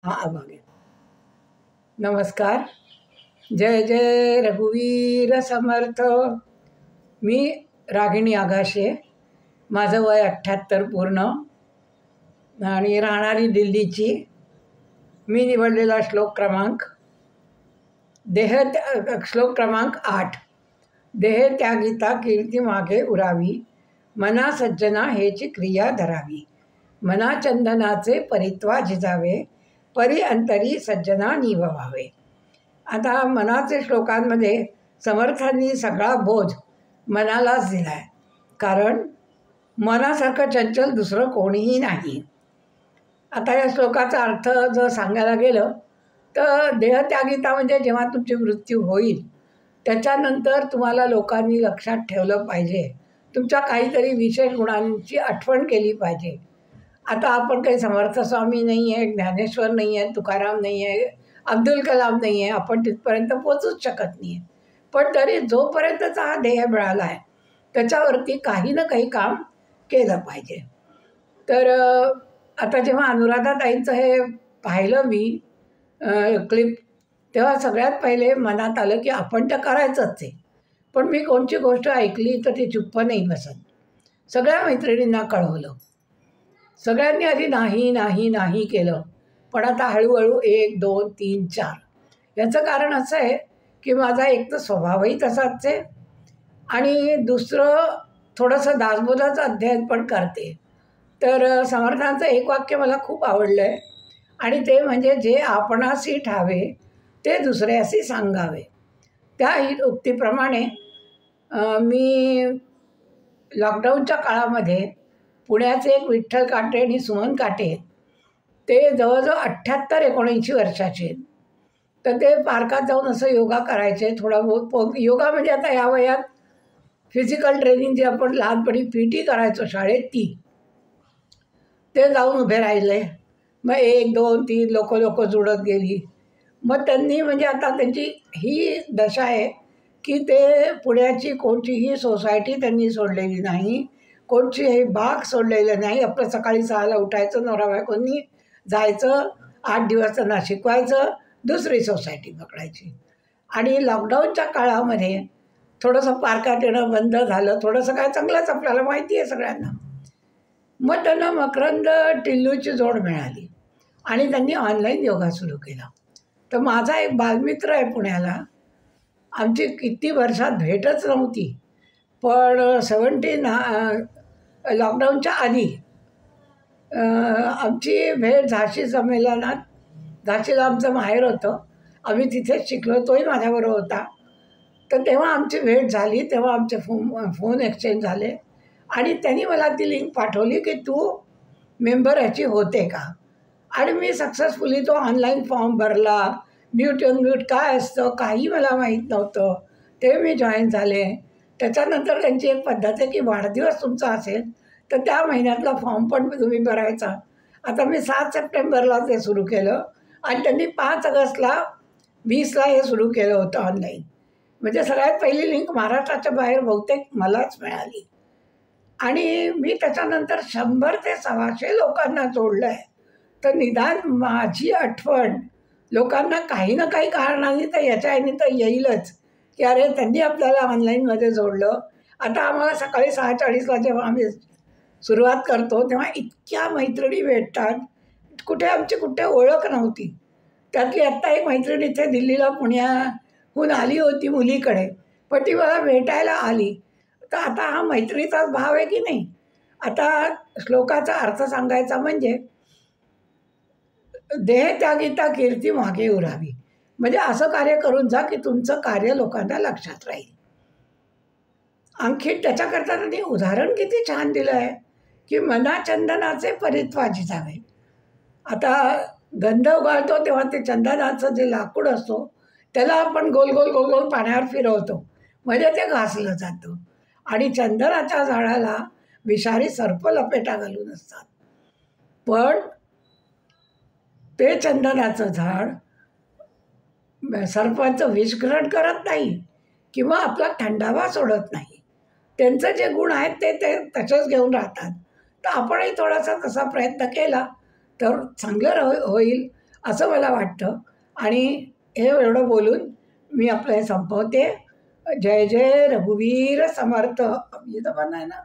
हाँ बघेन. नमस्कार. जय जय रघुवीर समर्थ. मी रागिणी आगाशे. माझं वय 78 पूर्ण आणि राहणारी दिल्लीची. मी निवडलेला श्लोक क्रमांक श्लोक क्रमांक 8. देह त्यागिता कीर्ती मागे उरावी, मना सज्जना हेची क्रिया धरावी. मना चंदनाचे परित्वा झिजावे, परी अंतरी सज्जना निभवावे. आता मनाचे श्लोकांमध्ये समर्थांनी सगळा बोध मनालाच दिला आहे. कारण मनासारखं चंचल दुसरं कोणीही नाही. आता या श्लोकाचा अर्थ जर सांगायला गेलं तर देहत्यागिता म्हणजे जेव्हा तुमची मृत्यू होईल त्याच्यानंतर तुम्हाला लोकांनी लक्षात ठेवलं पाहिजे, तुमच्या काहीतरी विशेष गुणांची आठवण केली पाहिजे. आता आपण काही समर्थ स्वामी नाही आहे, ज्ञानेश्वर नाही आहे, तुकाराम नाही आहे, अब्दुल कलाम नाही आहे, आपण तिथपर्यंत पोचूच शकत नाही आहे. पण तरी जोपर्यंतचा हा देह मिळाला आहे त्याच्यावरती काही ना काही काम केलं पाहिजे. तर आता जेव्हा अनुराधाताईंचं हे पाहिलं मी क्लिप, तेव्हा सगळ्यात पहिले मनात आलं की आपण तर करायचंच आहे. पण मी कोणची गोष्ट ऐकली तर ती चुप्प नाही बसत. सगळ्या मैत्रिणींना कळवलं. सगळ्यांनी आधी नाही नाही नाही केलं. पण आता हळूहळू 1, 2, 3, 4 याचं कारण असं आहे की माझा एक तर स्वभावही तसाच आहे आणि दुसरं थोडंसं दासबोधाचं अध्ययन पण करते. तर समर्थांचं एक वाक्य मला खूप आवडलं आहे आणि ते म्हणजे जे आपणासी ठावे ते दुसऱ्यासी सांगावे. त्या उक्तीप्रमाणे मी लॉकडाऊनच्या काळामध्ये पुण्याचे एक विठ्ठल काटे आणि सुमन काटे, ते जवळजवळ 78-79 वर्षाचे. तर ते पार्कात जाऊन असं योगा करायचे. थोडा बहुत योगा म्हणजे आता या वयात फिजिकल ट्रेनिंग जे आपण लहानपणी PT करायचो शाळेत ते जाऊन उभे राहिले. मग 1, 2, 3 लोक जुळत गेली. मग त्यांनी म्हणजे आता त्यांची ही दशा आहे की ते पुण्याची कोणतीही सोसायटी त्यांनी सोडलेली नाही, कोणतीही बाग सोडलेलं नाही. आपलं सकाळी 6ला उठायचं, नवरा बायकोंनी जायचं, 8 दिवस त्यांना शिकवायचं, दुसरी सोसायटी पकडायची. आणि लॉकडाऊनच्या काळामध्ये थोडंसं पार्कात येणं बंद झालं. थोडंसं काय चांगलंच, आपल्याला माहिती आहे सगळ्यांना. मग त्यांना मकरंद टिल्लूची जोड मिळाली आणि त्यांनी ऑनलाईन योगा सुरू केला. तर माझा एक बालमित्र आहे पुण्याला. आमची किती वर्षात भेटच नव्हती. पण 17 लॉकडाऊनच्या आधी आमची भेट झाशी संमेलनात. झाशीला आमचं माहेर होतं, आम्ही तिथेच शिकलो, तोही माझ्याबरोबर होता. तर तेव्हा आमची भेट झाली, तेव्हा आमचे फोन एक्सचेंज झाले आणि त्यांनी मला ती लिंक पाठवली की तू मेंबर ह्याची होते का. आणि मी सक्सेसफुली तो ऑनलाईन फॉर्म भरला. म्यूट अनम्यूट काय असतं काही मला माहीत नव्हतं, ते मी जॉईन झाले. त्याच्यानंतर त्यांची एक पद्धत आहे की वाढदिवस तुमचा असेल तर त्या महिन्यातला फॉर्म पण तुम्ही भरायचा. आता मी 7 सप्टेंबरला ते सुरू केलं आणि त्यांनी 5 ऑगस्टला 20ला हे सुरू केलं होतं ऑनलाईन. म्हणजे सगळ्यात पहिली लिंक महाराष्ट्राच्या बाहेर बहुतेक मलाच मिळाली. आणि मी त्याच्यानंतर 100 ते 125 लोकांना जोडलं आहे. तर निदान माझी आठवण लोकांना काही ना काही कारणाने तर याच्या ह्याने तर येईलच की अरे त्यांनी आपल्याला ऑनलाईनमध्ये जोडलं. आता आम्हाला सकाळी 6:40ला जेव्हा आम्ही सुरुवात करतो तेव्हा इतक्या मैत्रिणी भेटतात, कुठे आमची कुठे ओळख नव्हती. त्यातली आत्ता एक मैत्रीण इथे दिल्लीला पुण्याहून आली होती मुलीकडे, पण ती मला भेटायला आली. तर आता हा मैत्रीचाच भाव आहे की नाही. आता श्लोकाचा अर्थ सांगायचा म्हणजे देह त्यागिता कीर्ती मागे उरावी. म्हणजे असं कार्य करून जा की तुमचं कार्य लोकांना लक्षात राहील. आणखी त्याच्याकरता त्यांनी उदाहरण किती छान दिलं आहे की मना चंदनाचे परित्वा झिजावे. आता गंध उगाळतो तेव्हा ते चंदनाचं जे लाकूड असतो त्याला आपण गोल गोल गोल गोल पाण्यावर फिरवतो म्हणजे ते घासलं जातं. आणि चंदनाच्या झाडाला विषारी सर्प लपेटा घालून असतात. पण ते चंदनाचं झाड सर्पांचं विषग्रहण करत नाही किंवा आपला थंडावा सोडत नाही. त्यांचं जे गुण आहेत ते तसेच घेऊन राहतात. तर आपणही थोडासा तसा प्रयत्न केला तर चांगलं होईल. असं मला वाटतं. आणि हे एवढं बोलून मी आपलं हे संपवते. जय जय रघुवीर समर्थ. अभिजित पण आहे ना.